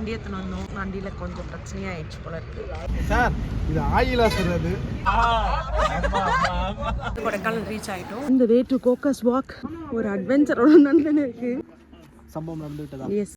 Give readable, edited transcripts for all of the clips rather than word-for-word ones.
வண்டி எடுத்துன்னு வந்தோம். வண்டியில் கொஞ்சம் பிரச்சனையாயிடுச்சு போல இருக்கு. சார் இது ஆயிலா சார் அது. கொடைக்கானல் ரீச் ஆகிட்டோம். இந்த வே டு கோக்கஸ் வாக் ஒரு அட்வென்ச்சரோட நன்மை இருக்கு. சம்பவம் நடந்து விட்டதா? எஸ்.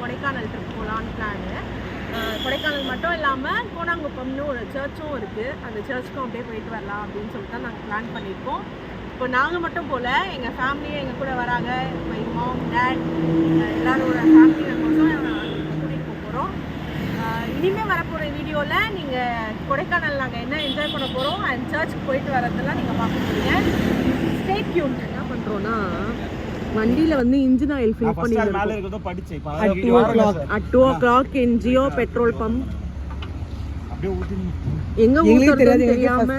கொடைக்கானல் ட்ரிப் போகலான்னு பிளானு. கொடைக்கானல் மட்டும் இல்லாமல் கோனாங்குப்பம்னு ஒரு சர்ச்சும் இருக்குது. அந்த சர்ச்சுக்கும் அப்படியே போயிட்டு வரலாம் அப்படின்னு சொல்லிட்டு தான் நாங்கள் பிளான் பண்ணியிருக்கோம். இப்போ நாங்கள் மட்டும் போல் எங்கள் ஃபேமிலியும் எங்கள் கூட வராங்க. மை மாம், டேட், எல்லாரோட ஃபேமிலி மெம்பர்ஸும் கூட்டிகிட்டு போக போகிறோம். இனிமேல் வரப்போகிற வீடியோவில் நீங்கள் கொடைக்கானல் நாங்கள் என்ன என்ஜாய் பண்ண போகிறோம் அண்ட் சர்ச்சுக்கு போயிட்டு வரதெல்லாம் நீங்கள் பார்க்க போகிறீங்க. Stay tune. என்ன பண்ணுறோன்னா, வண்டியில வந்து இன்ஜின் ஆயில் ஃபில் பண்ணிருக்கோம். at 2 o'clock in Jio petrol pump. எங்க ஊத்துறதுன்னு தெரியாம,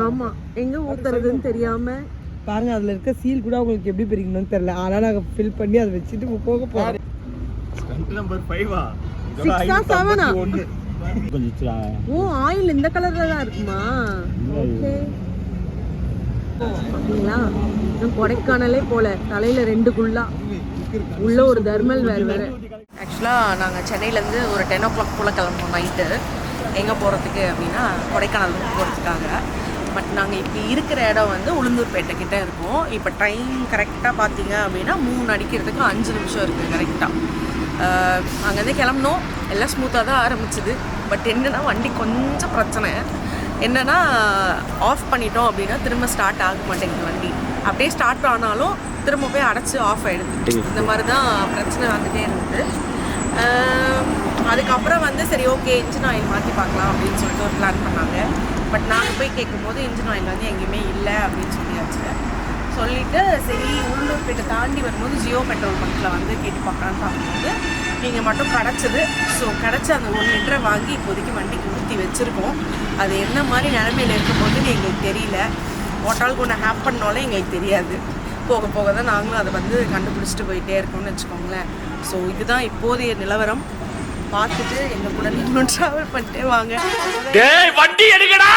ஆமா எங்க ஊத்துறதுன்னு தெரியாம பாருங்க, அதுல இருக்க சீல் கூட உங்களுக்கு எப்படி பிரிக்கணும்னு தெரியல. ஆனா நாங்க ஃபில் பண்ணி அதை வச்சுட்டு போக போறோம். ஸ்டண்ட் நம்பர் 5 6 ஆ 7 ஆ? ஓ, ஆயில் இந்த கலர்ல தான் இருக்குமா? ஓகே. அப்படிங்களா? கொடைக்கானலே போல தலையில் 2 குள்ளா உள்ள ஒரு தர்மல் வேறு. ஆக்சுவலாக நாங்கள் சென்னையிலேருந்து ஒரு 10 o'clock போல் கிளம்புவோம் நைட்டு. எங்கே போகிறதுக்கு அப்படின்னா கொடைக்கானல் போகிறதுக்காக. பட் நாங்கள் இப்போ இருக்கிற இடம் வந்து உளுந்தூர்பேட்டை கிட்டே இருக்கோம். இப்போ டைம் கரெக்டாக பார்த்தீங்க அப்படின்னா 3 அடிக்கிறதுக்கு 5 நிமிஷம் இருக்குது கரெக்டாக. அங்கேருந்து கிளம்புனோம். எல்லாம் ஸ்மூத்தாக தான் ஆரம்பிச்சிது. பட் என்னென்னா வண்டி கொஞ்சம் பிரச்சனை. என்னென்னா, ஆஃப் பண்ணிட்டோம் அப்படின்னா திரும்ப ஸ்டார்ட் ஆக மாட்டேங்குது வண்டி. அப்படியே ஸ்டார்ட் ஆனாலும் திரும்ப போய் அடைச்சி ஆஃப் ஆகிடுது. இந்த மாதிரி தான் பிரச்சனை வந்துகிட்டே இருந்தது. அதுக்கப்புறம் வந்து சரி ஓகே இன்ஜின் ஆயில் மாற்றி பார்க்கலாம் அப்படின்னு சொல்லிட்டு ஒரு பிளான் பண்ணாங்க. பட் நாங்கள் போய் கேட்கும்போது இன்ஜின் ஆயில் வந்து எங்கேயுமே இல்லை அப்படின்னு சொல்லியாச்சு. சொல்லிவிட்டு சரி உளுந்தூர்பேட்டை தாண்டி வரும்போது ஜியோ பெட்ரோல் பங்க்கில் வந்து கேட்டு பார்க்கலான்னு பார்க்கும்போது நீங்கள் மட்டும் கிடச்சிது. ஸோ கிடச்ச அந்த 1 லிட்டரை வாங்கி இப்போதைக்கு வண்டிக்கு ஊற்றி வச்சுருக்கோம். அது என்ன மாதிரி நிலைமையில் இருக்கும்போதுன்னு எங்களுக்கு தெரியல. ஹோட்டல் கொண்டு ஹேப் பண்ணாலும் எங்களுக்கு தெரியாது. போக போக தான் நாங்களும் அதை வந்து கண்டுபிடிச்சிட்டு போயிட்டே இருக்கோம்னு வச்சுக்கோங்களேன். ஸோ இதுதான் இப்போதைய நிலவரம். பார்த்துட்டு எங்கள் கூட நீங்களும் ட்ராவல் பண்ணிட்டே வாங்க. வண்டி எடுக்கடா.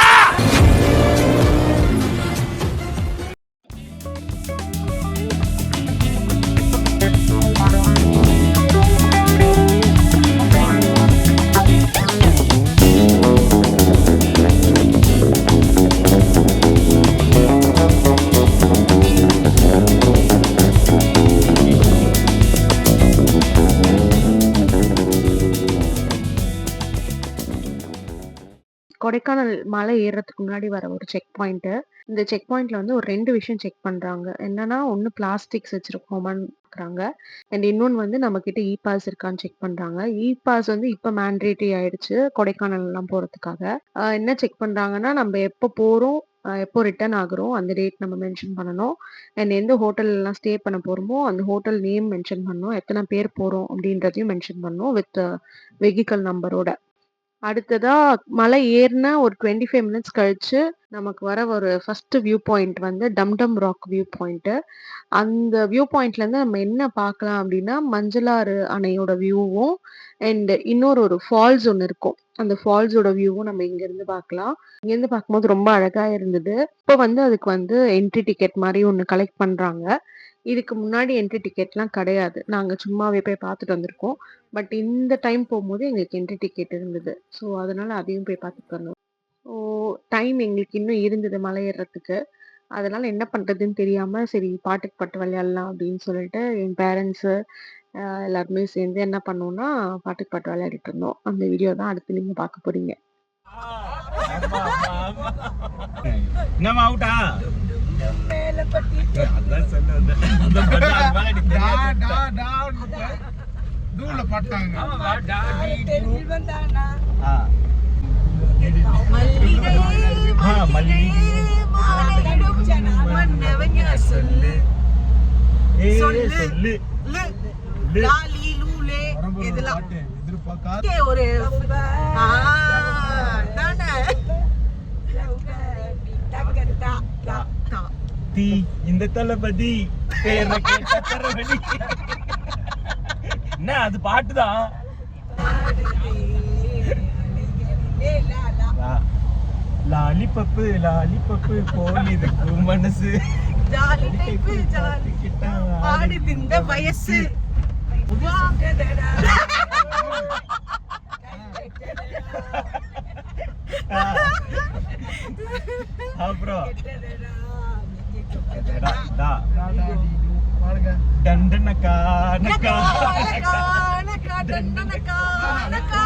கொடைக்கானல் மலை ஏறுறதுக்கு முன்னாடி வர ஒரு செக் பாயிண்ட்டு. இந்த செக் பாயிண்ட்ல வந்து ஒரு 2 விஷயம் செக் பண்றாங்க. என்னன்னா, ஒன்று பிளாஸ்டிக்ஸ் வச்சிருக்கோமான்னு பார்க்குறாங்க. அண்ட் இன்னொன்று வந்து நம்மக்கிட்ட இ பாஸ் இருக்கான்னு செக் பண்றாங்க. இ பாஸ் வந்து இப்போ மேண்டேட்டரி ஆயிடுச்சு கொடைக்கானல்லாம் போகிறதுக்காக. என்ன செக் பண்றாங்கன்னா, நம்ம எப்போ போகிறோம், எப்போ ரிட்டர்ன் ஆகுறோம் அந்த டேட் நம்ம மென்ஷன் பண்ணணும். அண்ட் எந்த ஹோட்டல்லாம் ஸ்டே பண்ண போகிறோமோ அந்த ஹோட்டல் நேம் மென்ஷன் பண்ணணும். எத்தனை பேர் போகிறோம் அப்படின்றதையும் மென்ஷன் பண்ணணும் வித் வெஹிக்கல் நம்பரோட. அடுத்ததா மலை ஏறின ஒரு 25 மினிட்ஸ் கழிச்சு நமக்கு வர ஒரு ஃபர்ஸ்ட் வியூ பாயிண்ட் வந்து டம்டம் ராக் வியூ பாயிண்ட். அந்த வியூ பாயிண்ட்ல இருந்து நம்ம என்ன பார்க்கலாம் அப்படின்னா, மஞ்சளாறு அணையோட வியூவும் அண்ட் இன்னொரு ஒரு ஃபால்ஸ் ஒன்று இருக்கும். அந்த ஃபால்ஸோட வியூவும் நம்ம இங்க இருந்து பார்க்கலாம். இங்க இருந்து பார்க்கும்போது ரொம்ப அழகா இருந்தது. இப்போ வந்து அதுக்கு வந்து என்ட்ரி டிக்கெட் மாதிரி ஒன்று கலெக்ட் பண்றாங்க. இதுக்கு முன்னாடி என்ட்ரி டிக்கெட்லாம் கிடையாது. நாங்க சும்மாவே போய் பார்த்துட்டு வந்திருக்கோம். பட் இந்த டைம் போகும்போது எங்களுக்கு என்ட்ரி டிக்கெட் இருந்தது. ஸோ அதனால அதையும் போய் பார்த்துட்டு வந்தோம். ஸோ டைம் எங்களுக்கு இன்னும் இருந்தது மலை ஏறுறதுக்கு. அதனால என்ன பண்றதுன்னு தெரியாம சரி பாட்டுக்கு பாட்டு விளையாடலாம் அப்படின்னு சொல்லிட்டு என் பேரண்ட்ஸு எல்லாருமே சேர்ந்து என்ன பண்ணோம்னா பாட்டுக்கு பாட்டு விளையாடிட்டு இருந்தோம். அந்த வீடியோ தான் அடுத்து நீங்க பார்க்க போறீங்க. என்னமா அவுட்டா மேல பட்டி அதான் சொன்னேன் தூள பாட்டாங்க தெரிஞ்சு வந்தானா மல்லிகை மாலையிடும் ஜனா மன்னவன் சொல்லு சொல்லு லாலி லூலே இதெல்லாம் எதிர்பார்க்காத ஒரு நானே தீ இந்த தளபதி பேரை கேட்ட தரவழி என்ன அது பாட்டுதான் லாலிபப்பு லாலிபப்பு போலிருக்கு மனசு ஜாலி டைப் ஜாலி ஆடி திந்த வயசு அப்புறம் டண்டனக்கா நக்கா நக்கா டண்டனக்கா நக்கா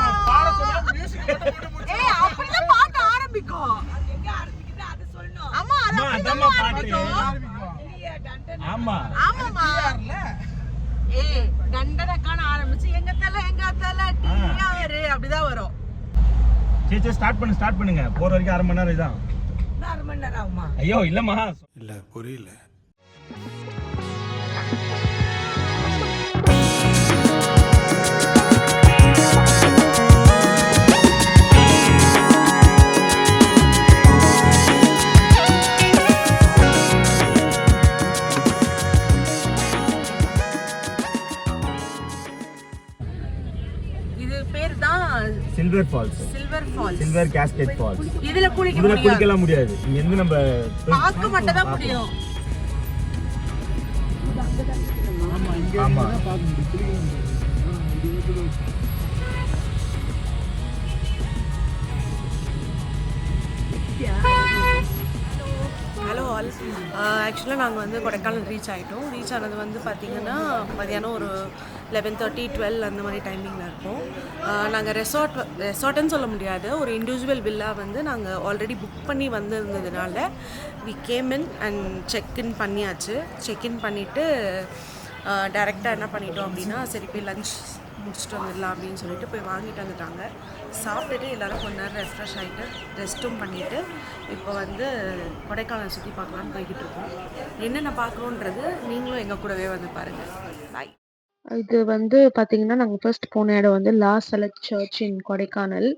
ஏய் அப்படியே பாட்டு ஆரம்பிக்கும் எங்க ஆரம்பிக்குது அது சொல்லணும் ஆமா அதமா பாட்டு ஆமா ஆமாமா ஏய் டண்டனக்கான ஆரம்பிச்சு எங்க தல டிஆர் அப்படிதான் வரும் சே ஸ்டார்ட் பண்ணுங்க போற வரைக்கும் 1/2 மணி நேரம் இதான் 1/2 மணி நேரம் ஆகுமா ஐயோ இல்லம்மா இல்ல புரியல இது பேர் தான் silver falls silver cascade falls இதுல குளிக்க இதுல முடியாது குளிக்கலாம் முடியாது இங்க இருந்து நம்ம பார்க்க மட்டும் தான் முடியும் ஆமா ஹலோ ஆல் ஆக்சுவலாக நாங்கள் வந்து கொடைக்கானல் ரீச் ஆகிட்டோம். ரீச் ஆனது வந்து பார்த்திங்கன்னா மதியானம் ஒரு 11:30 12 அந்த மாதிரி டைமிங்கில் இருக்கும். நாங்கள் ரெசார்ட்டுன்னு சொல்ல முடியாது, ஒரு இண்டிவிஜுவல் வில்லா வந்து நாங்கள் ஆல்ரெடி புக் பண்ணி வந்திருந்ததுனால we came in and check in பண்ணியாச்சு. செக்இன் பண்ணிவிட்டு டேரெக்டாக என்ன பண்ணிட்டோம் அப்படின்னா, சரி போய் லஞ்ச் முடிச்சுட்டு வந்துடலாம் அப்படின்னு சொல்லிட்டு போய் வாங்கிட்டு வந்துட்டாங்க. சாப்பிட்டுட்டு எல்லோரும் கொஞ்ச நேரம் ரெஃப்ரெஷ் ஆகிட்டு ரெஸ்ட்டும் பண்ணிவிட்டு இப்போ வந்து கொடைக்கானல் சுற்றி பார்க்கலான்னு போய்கிட்டு இருக்கோம். என்னென்ன பார்க்குறோன்றது நீங்களும் எங்கள் கூடவே வந்து பாருங்கள். பாய். இது வந்து பார்த்தீங்கன்னா, நாங்கள் ஃபர்ஸ்ட் போன இடம் வந்து லா செலக்ட் சர்ச் இன் கொடைக்கானல்.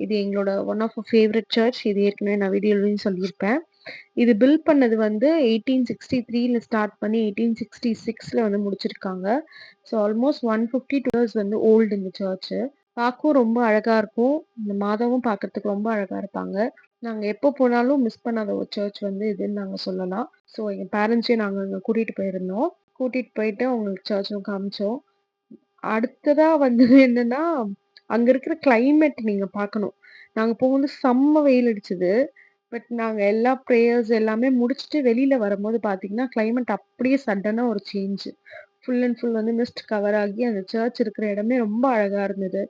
இது எங்களோட ஒன் ஆஃப் ஃபேவரட் சர்ச். இது ஏற்கனவே நான் வீடியோலையும் சொல்லியிருப்பேன். இது பில்ட் பண்ணது வந்து 1863 ஸ்டார்ட் பண்ணி 1866 வந்து முடிச்சிருக்காங்க. ஸோ ஆல்மோஸ்ட் 152 இயர்ஸ் வந்து ஓல்டு இந்த சர்ச்சு. பார்க்கவும் ரொம்ப அழகாக இருக்கும். இந்த மாதாவும் பார்க்கறதுக்கு ரொம்ப அழகாக இருப்பாங்க. நாங்கள் எப்போ போனாலும் மிஸ் பண்ணாத ஒரு சர்ச் வந்து இதுன்னு நாங்கள் சொல்லலாம். ஸோ எங்கள் பேரண்ட்ஸையும் நாங்கள் அங்கே கூட்டிகிட்டு போயிருந்தோம். கூட்டிகிட்டு போயிட்டு அவங்களுக்கு சர்ச்சும் காமிச்சோம். அடுத்ததாக வந்து என்னென்னா, அங்கே இருக்கிற கிளைமேட் நீங்கள் பார்க்கணும். நாங்கள் போகும்போது செம்ம வெயில் அடிச்சுது. பட் நாங்கள் எல்லா ப்ரேயர்ஸ் எல்லாமே முடிச்சுட்டு வெளியில் வரும்போது பார்த்தீங்கன்னா, கிளைமேட் அப்படியே சடனாக ஒரு சேஞ்சு. ஃபுல் அண்ட் ஃபுல் வந்து மிஸ்ட் கவர் ஆகி அந்த சர்ச் இருக்கிற இடமே ரொம்ப அழகாக இருந்தது.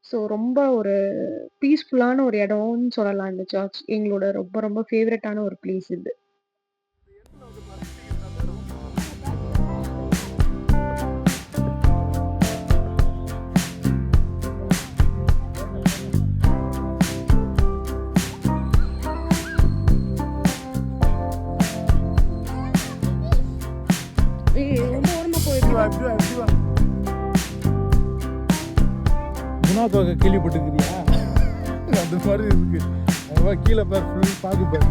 ஸோ ரொம்ப ஒரு பீஸ்ஃபுல்லான ஒரு இடம்னு சொல்லலாம் இந்த சர்ச். எங்களோட ரொம்ப ரொம்ப ஃபேவரட்டான ஒரு பிளேஸ் இது. குணாத்தோக கேள்விப்பட்டிருக்கிறியா? அந்த மாதிரி இருக்கு. அதான் கீழே பார், ஃபுல் பாக்கு பார்,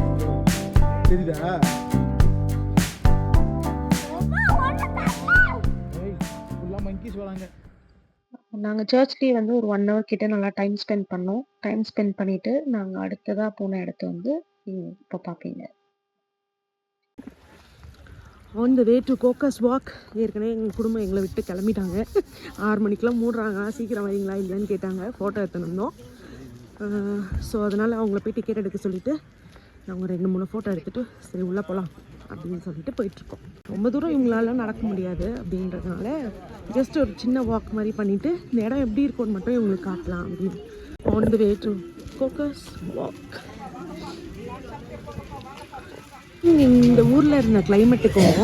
தெரியுதா? ஃபுல்லாக மங்கீஸ் வராங்க. நாங்கள் சர்ச்லேயே வந்து ஒரு 1 hour கிட்ட நல்லா டைம் ஸ்பெண்ட் பண்ணோம். டைம் ஸ்பெண்ட் பண்ணிவிட்டு நாங்கள் அடுத்ததாக போன இடத்த வந்து இப்போ பார்ப்பீங்க. On the way to Coaker's walk. ஏற்கனவே எங்கள் குடும்பம் எங்களை விட்டு கிளம்பிட்டாங்க. 6 மணிக்கெலாம் மூடுறாங்க, சீக்கிரம் வரீங்களா இல்லையான்னு கேட்டாங்க. ஃபோட்டோ எடுத்துருந்தோம். ஸோ அதனால் அவங்கள போய் டிக்கெட் எடுக்க சொல்லிவிட்டு நாங்கள் 2-3 ஃபோட்டோ எடுத்துகிட்டு சரி உள்ளே போகலாம் அப்படின்னு சொல்லிட்டு போயிட்டுருக்கோம். ரொம்ப தூரம் இவங்களால நடக்க முடியாது அப்படின்றதுனால ஜஸ்ட் ஒரு சின்ன வாக் மாதிரி பண்ணிவிட்டு இந்த இடம் எப்படி இருக்கும்னு மட்டும் இவங்களுக்கு காட்டலாம் அப்படின்னு. On the way to Coaker's walk. இந்த ஊரில் இருந்த கிளைமேட்டுக்கும்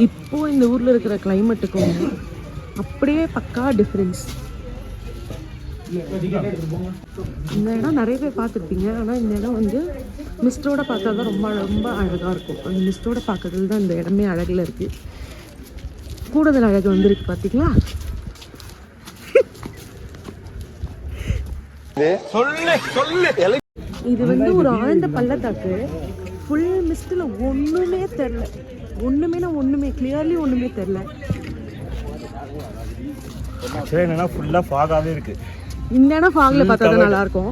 இப்போ இந்த ஊரில் இருக்கிற கிளைமேட்டுக்கும் அப்படியே பக்கா டிஃப்ரென்ஸ். இந்த இடம் நிறைய பேர் பார்த்துருப்பீங்க, ஆனால் இந்த இடம் வந்து மிஸ்டோட பார்த்தா தான் ரொம்ப ரொம்ப அழகாக இருக்கும். அந்த மிஸ்டோட பார்க்கறதுல தான் இந்த இடமே அழகில் இருக்குது. கூடுதல் அழகு வந்துருக்கு பார்த்தீங்களா? இது வந்து ஒரு ஆழ்ந்த பள்ளத்தாக்கு. ஃபுல் மிஸ்டில் ஒன்றுமே தெரில, ஒன்றுமே கிளியர்லி ஒன்றுமே தெரில. என்னன்னா ஃபுல்லாக ஃபாகாகவே இருக்குது. இந்த இடம் ஃபாகில் பார்த்தா தான் நல்லாயிருக்கும்.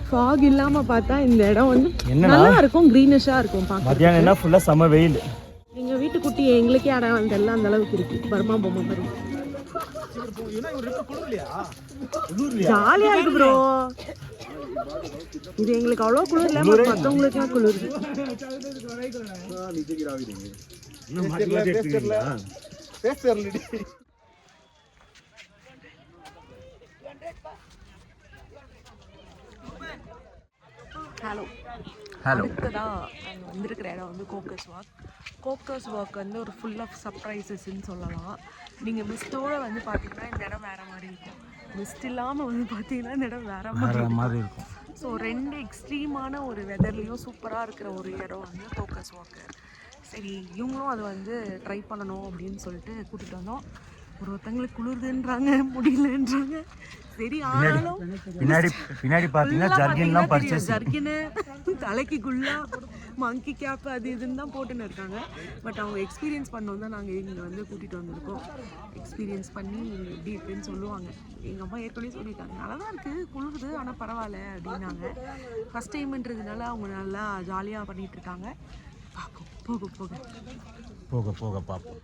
ஃபாக் இல்லாமல் பார்த்தா இந்த இடம் வந்து நல்லா இருக்கும், க்ரீனிஷாக இருக்கும் பார்க்க. மத்தியானம் என்ன ஃபுல்லாக செம்ம வெயில். எங்கள் வீட்டுக்குட்டி எங்களுக்கே அடம் தெரியல, அந்த அளவுக்கு இருக்குது. பர்மா பொம்மை மாதிரி ஜாலியாக இருக்கு ப்ரோ. இது எங்களுக்கு அவ்வளோ குளிர் இல்லை, மற்றவங்களுக்குலாம் குளிர். ஹலோ. அடுத்ததாக நாங்கள் வந்திருக்கிற இடம் வந்து கோக்கஸ் வாக். கோக்கஸ் வாக் வந்து ஒரு ஃபுல் ஆஃப் சர்ப்ரைசஸ்ன்னு சொல்லலாம். நீங்கள் மிஸ்டோட வந்து பார்த்தீங்கன்னா இந்த இடம் வேறு மாதிரி இருக்கும், மிஸ்ட் இல்லாமல் வந்து பார்த்தீங்கன்னா இந்த இடம் வேறு மாதிரி இருக்கும். ஸோ ரெண்டு எக்ஸ்ட்ரீமான ஒரு வெதர்லேயும் சூப்பராக இருக்கிற ஒரு இடம் வந்து கோக்கஸ் வாக்கு. சரி, இவங்களும் அதை வந்து ட்ரை பண்ணணும் அப்படின்னு சொல்லிட்டு கூட்டிகிட்டு வந்தோம். ஒருத்தங்களுக்கு குளிர்துன்றாங்க, முடியலன்றாங்க. சரி, ஆனாலும் பின்னாடி பார்த்தீங்கன்னா ஜர்கின்லாம் பர்ச்சேஸ், ஜர்கின்னு தலைக்கு குள்ளா மங்கி கேப் அது இதுன்னு தான் போட்டுன்னு இருக்காங்க. பட் அவங்க எக்ஸ்பீரியன்ஸ் பண்ணோம் தான் நாங்கள் இங்கே வந்து கூட்டிகிட்டு வந்திருக்கோம். எக்ஸ்பீரியன்ஸ் பண்ணி எப்படி இருக்குன்னு சொல்லுவாங்க. எங்கள் அம்மா ஏற்கனவே சொல்லியிருக்காங்க, நல்லா தான் இருக்குது, குளிருது, ஆனால் பரவாயில்ல அப்படின்னாங்க. ஃபஸ்ட் டைம்ன்றதுனால அவங்க நல்லா ஜாலியாக பண்ணிகிட்ருக்காங்க. பார்ப்போம், போக போக பார்ப்போம்.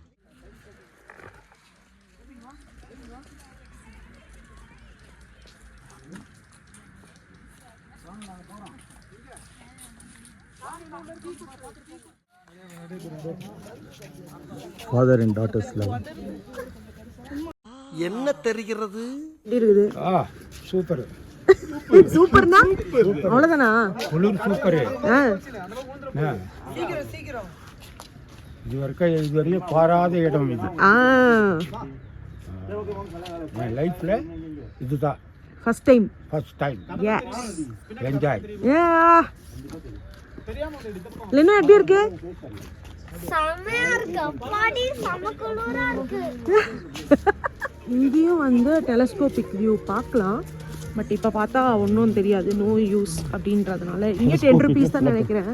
Father and daughters love. என்ன தெரிகிறது? இருக்குது. சூப்பர் சூப்பர்னா அவ்வளோதானா? குளிர் சூப்பர். இதுவரையும் பாராத இடம் இது. என் லைஃப்ல இதுதான் ஃபர்ஸ்ட் டைம். Yes, enjoy. லெனா எப்படி இருக்கு? செமையா இருக்கு. அப்பாடி சமக்குளூரா இருக்கு. இங்கேயும் வந்து டெலஸ்கோபிக் வியூ பார்க்கலாம். பட் இப்போ பார்த்தா ஒன்றும் தெரியாது, நோ யூஸ் அப்படின்றதுனால. இங்கே 10 rupees தான் நினைக்கிறேன்.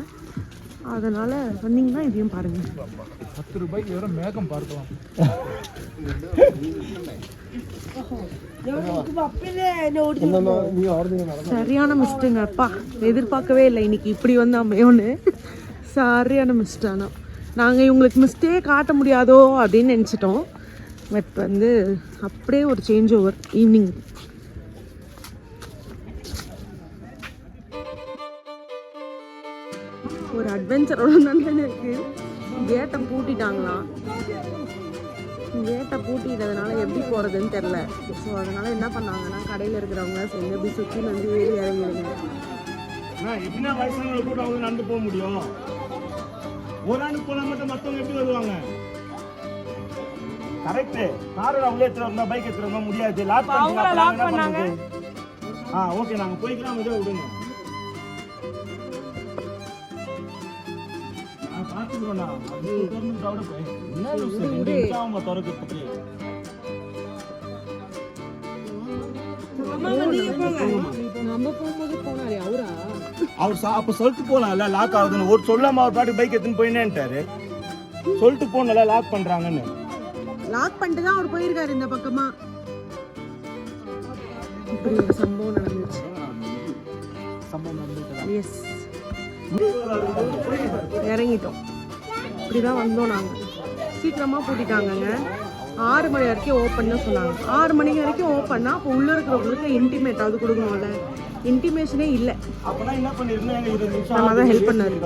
அதனால் வந்தீங்கன்னா இதையும் பாருங்கள். 10 ரூபாய்க்கு வெறும் மேகம் பார்க்கலாம். சரியான மிஸ்ட்டுங்க. அப்பா, எதிர்பார்க்கவே இல்லை இன்னைக்கு இப்படி வந்து அமையோன்னு. சரியான மிஸ்ட். ஆனால் நாங்கள் இவங்களுக்கு மிஸ்டே காட்ட முடியாதோ அப்படின்னு நினச்சிட்டோம். பட் வந்து அப்படியே ஒரு சேஞ்ச் ஓவர் ஈவினிங். ஒரு அட்வென்ச்சரோட நல்லா இருக்குது. கேட்டை பூட்டிட்டாங்களாம். கேட்டை பூட்டிட்டதுனால எப்படி போகிறதுன்னு தெரில. ஸோ அதனால் என்ன பண்ணாங்கன்னா, கடையில் இருக்கிறவங்க சேர்ந்து எப்படி சுற்றி வந்து ஏறி இறங்கிடுங்க. எப்படின்னா வயசானவங்களை கூட அவங்க நடந்து போக முடியும். ஒரு ஆளுக்கு போனால் மட்டும் மற்றவங்க எப்படி வருவாங்க? கரெக்டு. காரில் அவங்களே எடுத்துருவாங்க, பைக் எடுத்துருவாங்க, முடியாது. லாக் பண்ணாங்க. ஓகே, நாங்கள் போய்க்கலாம், இதை விடுங்க. பார்த்துக்கோண்ணா, அது அவங்க திறக்கிறதுக்கு. நம்ம போகும்போது போனாரு அவரா? அவர் அப்ப சொல்லிட்டு போனால லாக் ஆகுதுன்னு. ஒரு சொல்லாம அவர் பாட்டு பைக் எடுத்துன்னு போயினேன்ட்டாரு. சொல்லிட்டு போனால லாக் பண்றாங்கன்னு. லாக் பண்ணிட்டு தான் அவர் போயிருக்காரு இந்த பக்கமா. இப்படி ஒரு சம்பவம் நடந்துச்சு. எஸ், இறங்கிட்டோம். இப்படிதான் வந்தோம் நாங்கள். சீக்கிரமா பூட்டிட்டாங்கங்க. 6 மணி வரைக்கும் ஓப்பன் தான் சொன்னாங்க. 6 மணி வரைக்கும் ஓப்பன்னா அப்போ உள்ளே இருக்கிறவங்களுக்கு இன்டிமேட் அது கொடுக்கணும்ல. இன்டிமேஷனே இல்லை. அப்பனா என்ன பண்ணிருந்தேன், நம்ம தான் ஹெல்ப் பண்ணாரு.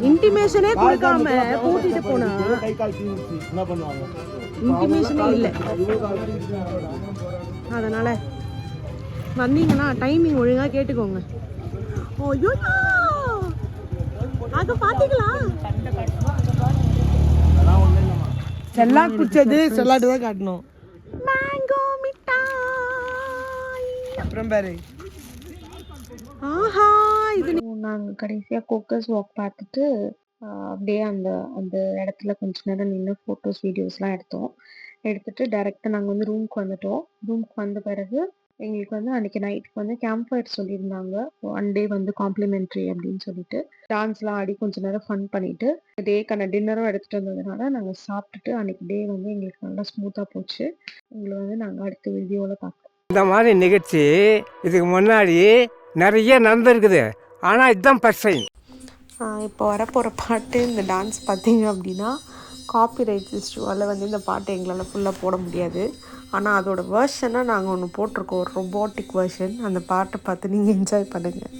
இன்டிமேஷனே கொடுக்காம பூட்டிட்டு போனா என்ன பண்ணுவாங்க? இன்டிமேஷனே இல்லை. அதனால வந்தீங்கன்னா டைமிங் ஒழுங்காக கேட்டுக்கோங்க. ஓய்யோ அங்கே பார்த்தீங்களா? செல்லாட் பிடிச்சது செல்லாட்டு தான் காட்டணும். மேங்கோ மிட்டாய். அப்புறம் பாரு ஆஹா இது நாங்கள் கடைசியாக கோக்கஸ் வாக் பார்த்துட்டு அப்படியே அந்த அந்த இடத்துல கொஞ்ச நேரம் நின்று ஃபோட்டோஸ் வீடியோஸ்லாம் எடுத்துட்டு டைரெக்டாக நாங்கள் வந்து ரூமுக்கு வந்துட்டோம். ரூமுக்கு வந்த பிறகு எங்களுக்கு வந்து அன்றைக்கி நைட்டுக்கு வந்து கேம்ப் ஃபயர் சொல்லியிருந்தாங்க. 1 டே வந்து காம்ப்ளிமெண்ட்ரி அப்படின்னு சொல்லிட்டு டான்ஸ்லாம் ஆடி கொஞ்ச நேரம் ஃபன் பண்ணிவிட்டு டேக்கான டின்னரும் எடுத்துகிட்டு வந்ததுனால நாங்கள் சாப்பிட்டுட்டு அன்றைக்கி டே வந்து எங்களுக்கு நல்லா ஸ்மூத்தாக போச்சு. எங்களை வந்து நாங்கள் அடுத்த வீடியோவில் பார்க்கலாம். இந்த மாதிரி நிகழ்ச்சி இதுக்கு முன்னாடி நிறைய நடந்திருக்குது, ஆனால் இதுதான் ஃபர்ஸ்ட் டைம். இப்போ வரப்போகிற பாட்டு இந்த டான்ஸ் பார்த்தீங்க அப்படின்னா காப்பிரைட் இஷ்யூவால் வந்து இந்த பாட்டை எங்களால் ஃபுல்லாக போட முடியாது. ஆனால் அதோட வேர்ஷனாக நாங்கள் ஒன்று போட்டிருக்கோம், ஒரு ரொபோட்டிக் வேர்ஷன். அந்த பாட்டை பார்த்து நீங்கள் என்ஜாய் பண்ணுங்கள்.